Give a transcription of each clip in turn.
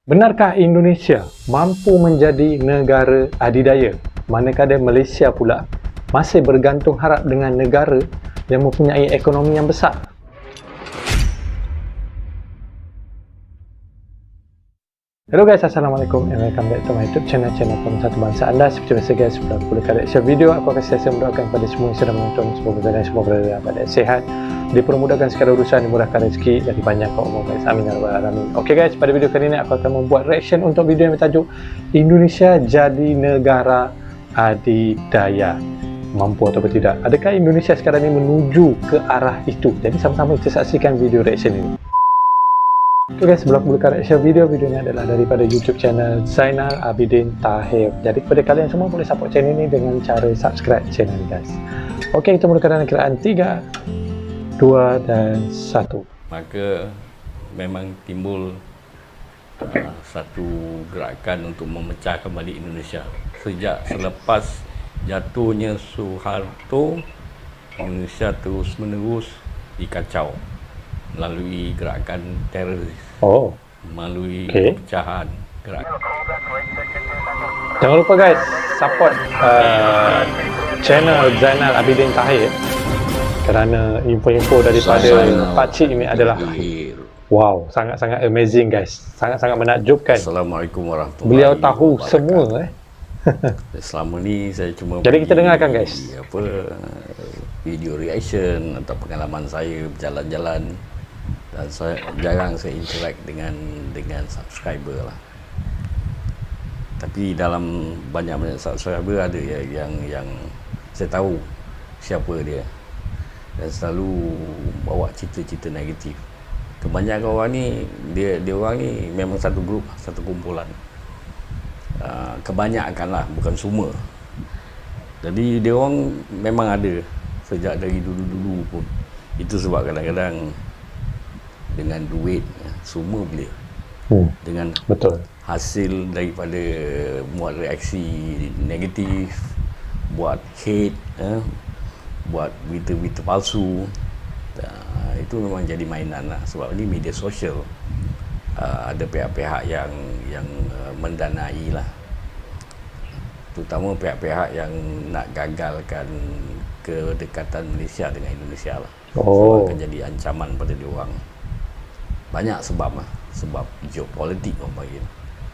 Benarkah Indonesia mampu menjadi negara adidaya, manakala Malaysia pula masih bergantung harap dengan negara yang mempunyai ekonomi yang besar? Hello guys, Assalamualaikum and welcome back to my YouTube channel Pemersatu Bangsa anda. Seperti biasa guys, pada kali share video, aku akan sentiasa mendoakan kepada semua yang sedang menonton, semoga kalian semua berada dalam keadaan sehat, dipermudahkan segala urusan, dimurahkan rezeki dan dipanjangkan umur guys. Amin ya rabbal alamin. Okey guys, pada video kali ini aku akan membuat reaction untuk video yang bertajuk Indonesia jadi negara adidaya. Mampu atau tidak? Adakah Indonesia sekarang ini menuju ke arah itu? Jadi sama-sama kita saksikan video reaction ini. Okay guys, sebelum mulakan reaction video ini adalah daripada YouTube channel Zainal Abidin Tahir. Jadi kepada kalian semua boleh support channel ini dengan cara subscribe channel ini guys. Okay, kita mulakan dalam kiraan 3, 2 dan 1. Maka memang timbul satu gerakan untuk memecah kembali Indonesia. Sejak selepas jatuhnya Soeharto, Indonesia terus menerus dikacau melalui gerakan teroris, melalui pecahan gerakan. Jangan lupa guys, support channel Zainal Abidin Tahir kerana info-info daripada pakcik ini adalah wow, sangat-sangat amazing guys, sangat-sangat menakjubkan. Assalamualaikum warahmatullahi Beliau tahu semua Selama ni saya cuma jadi kita dengarkan guys video reaction atau pengalaman saya berjalan-jalan, dan jarang saya interact dengan subscriber lah. Tapi dalam banyak subscriber ada yang saya tahu siapa dia, dan selalu bawa cerita-cerita negatif. Kebanyakan orang ni dia orang ni memang satu grup, satu kumpulan. Kebanyakan lah, bukan semua. Jadi dia orang memang ada sejak dari dulu-dulu pun. Itu sebab kadang-kadang dengan duit semua boleh. Dengan hasil daripada buat reaksi negatif, buat hate, buat berita-berita palsu, itu memang jadi mainan lah. Sebab ni media sosial, ada pihak-pihak yang mendanai lah, terutama pihak-pihak yang nak gagalkan kedekatan Malaysia dengan Indonesia lah. Sebab akan jadi ancaman pada diorang. Banyak sebab lah, sebab geopolitik orang panggil,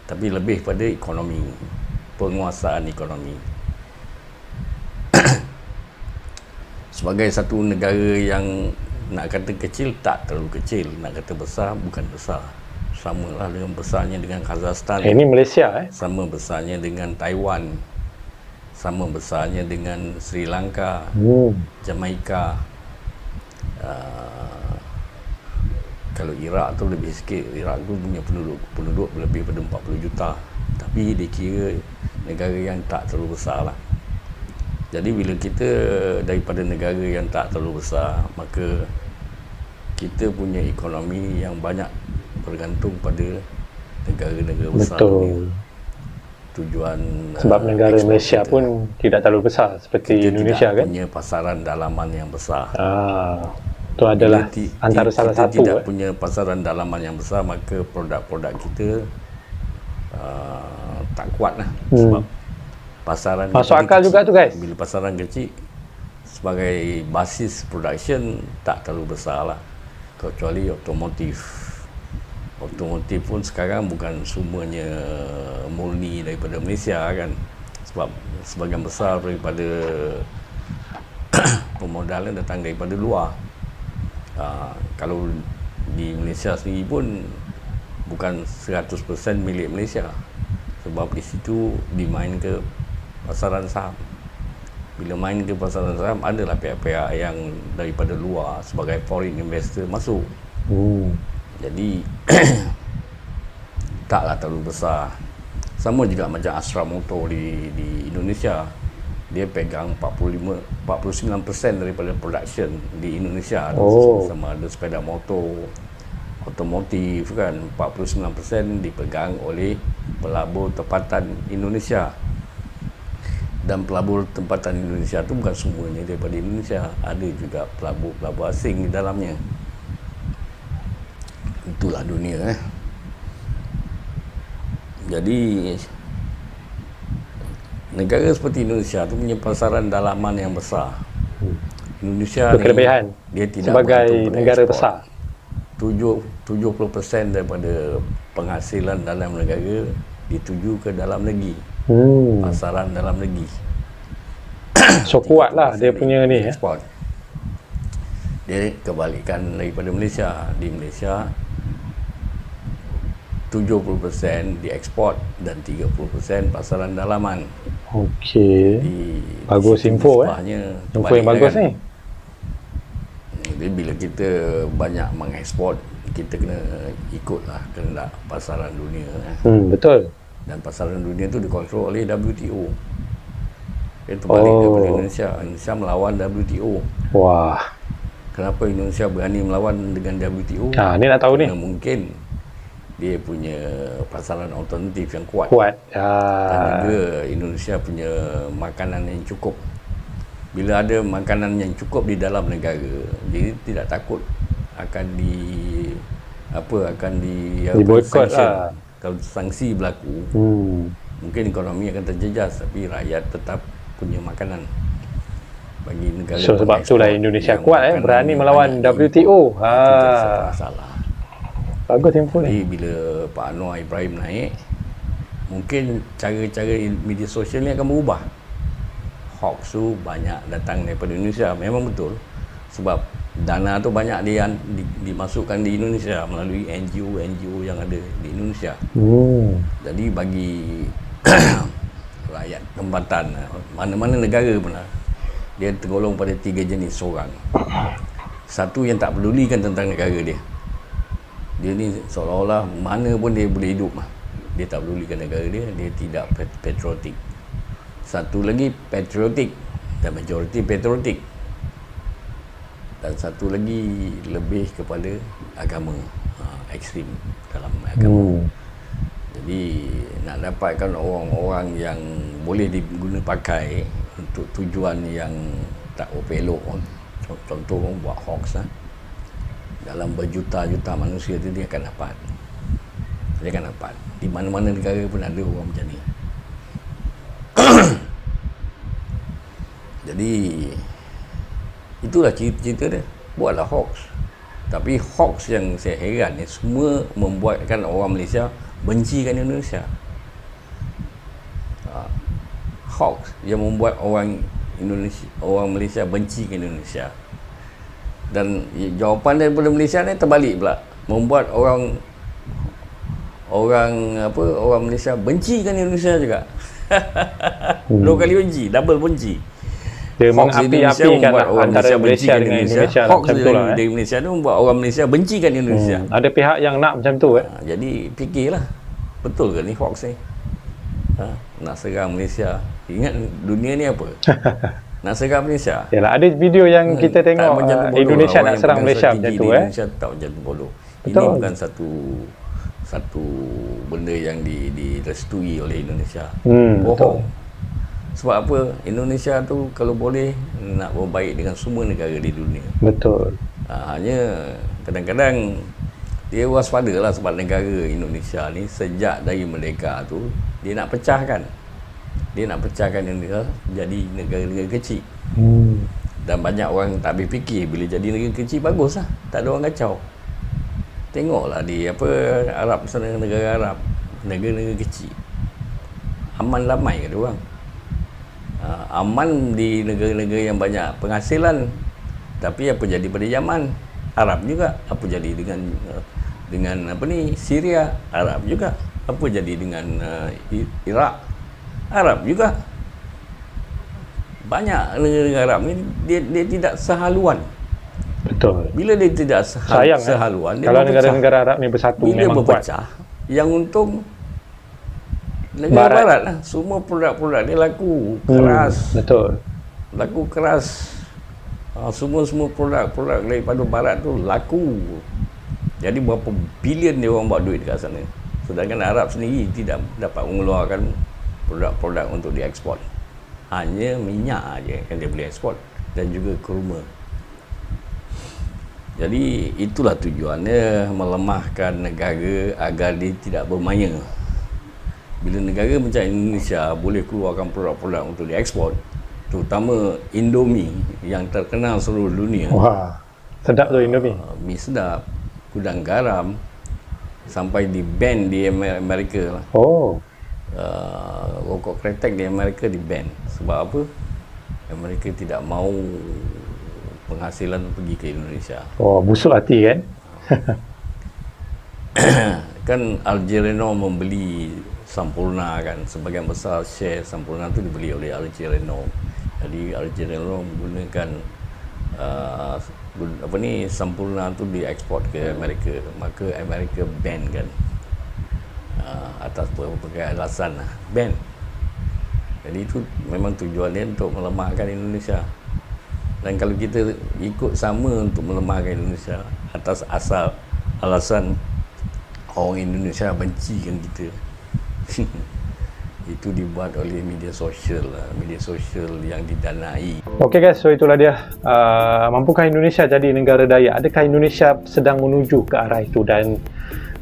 tapi lebih pada ekonomi, penguasaan ekonomi. Sebagai satu negara yang nak kata kecil, tak terlalu kecil, nak kata besar, bukan besar. Sama lah dengan besarnya dengan Kazakhstan. Ini Malaysia sama besarnya dengan Taiwan, sama besarnya dengan Sri Lanka, Jamaika. Kalau Iraq tu lebih sikit. Iraq tu punya penduduk lebih pada 40 juta. Tapi dikira negara yang tak terlalu besar lah. Jadi bila kita daripada negara yang tak terlalu besar, maka kita punya ekonomi yang banyak bergantung pada negara-negara besar. Betul. Tujuan sebab negara Malaysia kita pun tidak terlalu besar seperti Indonesia kan. Punya pasaran dalaman yang besar. Itu adalah antara salah satu. Tidak punya pasaran dalaman yang besar, maka produk-produk kita tak kuat lah. Sebab pasaran masuk akal kecil juga tu guys. Bila pasaran kecil, sebagai basis production tak terlalu besar lah. Kecuali otomotif pun sekarang bukan semuanya murni daripada Malaysia kan. Sebab sebahagian besar daripada pemodalan datang daripada luar. Kalau di Malaysia sendiri pun bukan 100% milik Malaysia, sebab di situ dimain ke pasaran saham. Bila main ke pasaran saham, adalah pihak-pihak yang daripada luar sebagai foreign investor masuk. Jadi taklah terlalu besar. Sama juga macam Astra Motor di Indonesia. Dia pegang 49% daripada production di Indonesia. Sama ada sepeda motor, otomotif kan, 49% dipegang oleh pelabur tempatan Indonesia. Dan pelabur tempatan Indonesia tu bukan semuanya daripada Indonesia, ada juga pelabur-pelabur asing di dalamnya. Itulah dunia Jadi negara seperti Indonesia tu punya pasaran dalaman yang besar. Indonesia Itu kelebihan dia tidak sebagai bergantung pada negara ekspor. besar. 70% daripada penghasilan dalam negara dituju ke dalam negeri, pasaran dalam negeri. So kuat lah dia punya ni ya. Ekspor. Dia kebalikan daripada Malaysia. Di Malaysia 70% diekspor dan 30% pasaran dalaman. Okey. Bagus Di situ info nisbahnya Info yang bagus kan. ni. Jadi bila kita banyak mengekspor, kita kena ikutlah kehendak pasaran dunia. Betul. Dan pasaran dunia tu dikontrol oleh WTO. Dia terbalik daripada Indonesia. Indonesia melawan WTO. Wah. Kenapa Indonesia berani melawan dengan WTO? Ni nak tahu Kerana ni. mungkin dia punya pasaran alternatif yang kuat. Dan juga Indonesia punya makanan yang cukup. Bila ada makanan yang cukup di dalam negara, jadi tidak takut akan diboikot lah. Kalau sanksi berlaku, mungkin ekonomi akan terjejas, tapi rakyat tetap punya makanan. Bagi negara sebab itulah Indonesia kuat berani melawan WTO. Itu masalah. Bagus info Jadi ni. bila Pak Anwar Ibrahim naik, mungkin cara-cara media sosial ni akan berubah. Hoax tu banyak datang daripada Indonesia, memang betul. Sebab dana tu banyak dimasukkan di Indonesia melalui NGO yang ada di Indonesia. Jadi bagi rakyat tempatan, mana-mana negara pun lah, dia tergolong pada 3 jenis orang. Satu yang tak pedulikan tentang negara dia. Dia ni seolah-olah mana pun dia boleh hidup. Dia tak pedulikan negara dia, dia tidak patriotik. Satu lagi patriotik dan majoriti patriotik. Dan satu lagi lebih kepada agama, ekstrim dalam agama. Jadi nak dapatkan orang-orang yang boleh diguna pakai untuk tujuan yang tak elok, contoh buat hoax dalam berjuta-juta manusia tu dia akan dapat. Di mana-mana negara pun ada orang macam ni. Jadi itulah cerita dia. Buatlah hoax. Tapi hoax yang saya heran ni semua membuatkan orang Malaysia bencikan Indonesia. Hoax yang membuat orang Malaysia bencikan Indonesia. Dan jawapan daripada Malaysia ni terbalik pula, membuat orang Malaysia bencikan Indonesia juga. Dua kali benci, double benci. Dia mengapi-apikan antara Malaysia dengan Indonesia hoax macam tu lah. Dari Malaysia tu membuat orang Malaysia bencikan Indonesia. Ada pihak yang nak macam tu Jadi fikirlah, betul ke ni hoax ni? Nak serang Malaysia. Ingat dunia ni apa? Nak serang Malaysia. Yalah, ada video yang kita tengok Indonesia nak serang Malaysia macam tu Indonesia tak macam tu bodoh. Ini Betul. bukan satu benda yang direstui oleh Indonesia. Bohong. Sebab apa? Indonesia tu kalau boleh nak berbaik dengan semua negara di dunia. Betul. Hanya kadang-kadang dia waspada lah sebab negara Indonesia ni sejak dari merdeka tu dia nak pecahkan. Dia nak pecahkan Indonesia jadi negara-negara kecil. Dan banyak orang tak habis fikir bila jadi negara kecil bagus lah. Tak ada orang kacau. Tengoklah di Arab sana, negara Arab, negara-negara kecil. Aman damai ke orang? Aman di negara-negara yang banyak penghasilan. Tapi apa jadi pada zaman Arab juga? Apa jadi dengan Syria? Arab juga. Apa jadi dengan Iraq? Arab juga. Banyak negara Arab ni dia tidak sehaluan. Betul. Bila dia tidak sehaluan, dia kalau berpecah. negara-negara Arab ni bersatu Bila memang berpecah, yang untung negara barat lah. Semua produk-produk dia laku keras. Betul. Laku keras. Semua produk-produk daripada barat tu laku. Jadi berapa bilion dia orang buat duit dekat sana. Sedangkan Arab sendiri tidak dapat mengeluarkan produk-produk untuk diekspor. Hanya minyak aja yang dia boleh ekspor dan juga kurma. Jadi itulah tujuannya, melemahkan negara agar dia tidak bermaya. bila negara macam Indonesia boleh keluarkan produk-produk untuk diekspor, terutama Indomie yang terkenal seluruh dunia. Wah, sedap tu Indomie. Mi sedap, gudang garam, sampai di ban di Amerika lah. Oh, Rokok kretek di Amerika di ban. Sebab apa? Amerika tidak mau penghasilan pergi ke Indonesia. oh, busuk hati kan? Kan Algerino membeli Sampurna kan, sebagian besar share Sampurna tu dibeli oleh Algerino. Jadi Algerino menggunakan Sampurna tu diekspor ke Amerika, maka Amerika ban kan, atas berbagai alasan lah, ban. Jadi itu memang tujuan dia untuk melemahkan Indonesia. Dan kalau kita ikut sama untuk melemahkan Indonesia atas alasan orang Indonesia bencikan kita, itu dibuat oleh media sosial lah, media sosial yang didanai. Okey guys, so itulah dia. Mampukah Indonesia jadi negara daya? Adakah Indonesia sedang menuju ke arah itu? Dan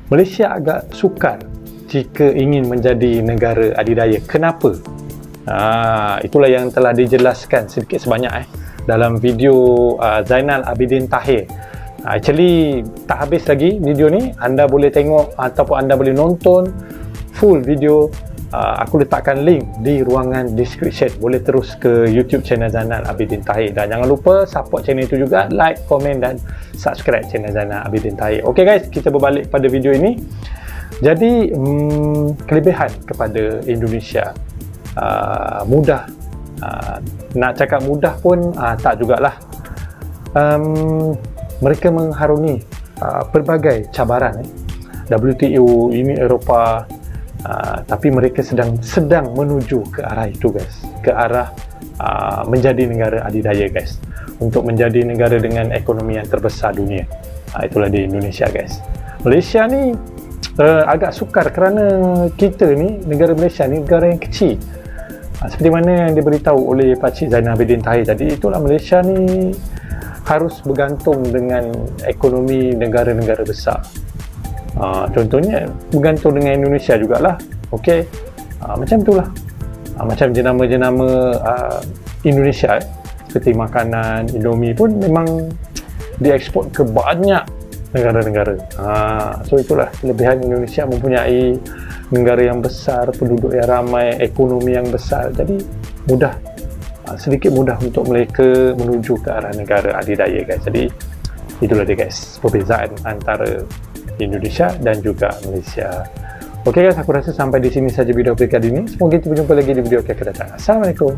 Malaysia agak sukar jika ingin menjadi negara adidaya. Kenapa? Itulah yang telah dijelaskan sedikit sebanyak dalam video Zainal Abidin Tahir. Actually tak habis lagi video ni, anda boleh tengok ataupun anda boleh nonton full video. Aku letakkan link di ruangan description. Boleh terus ke YouTube channel Zainal Abidin Tahir. Dan jangan lupa support channel itu juga, like, komen dan subscribe channel Zainal Abidin Tahir. Ok guys, kita berbalik pada video ini. Jadi kelebihan kepada Indonesia, mudah, nak cakap mudah pun tak jugalah. Mereka mengharungi pelbagai cabaran, WTO, Uni Eropah, tapi mereka sedang menuju ke arah itu guys, ke arah menjadi negara adidaya guys, untuk menjadi negara dengan ekonomi yang terbesar dunia. Itulah di Indonesia guys. Malaysia ni agak sukar kerana kita ni, negara Malaysia ni negara yang kecil. Seperti mana yang diberitahu oleh Pakcik Zainal Abidin Tahir tadi, itulah Malaysia ni harus bergantung dengan ekonomi negara-negara besar. Contohnya bergantung dengan Indonesia jugalah. Okey, macam itulah. Macam jenama-jenama Indonesia seperti makanan Indomie pun memang diekspor ke banyak negara-negara. So itulah kelebihan Indonesia, mempunyai negara yang besar, penduduk yang ramai, ekonomi yang besar. Jadi mudah, sedikit mudah untuk mereka menuju ke arah negara adidaya guys. Jadi itulah dia guys, perbezaan antara Indonesia dan juga Malaysia. Ok guys, aku rasa sampai di sini saja video kali ini. Semoga kita berjumpa lagi di video akan datang. Assalamualaikum.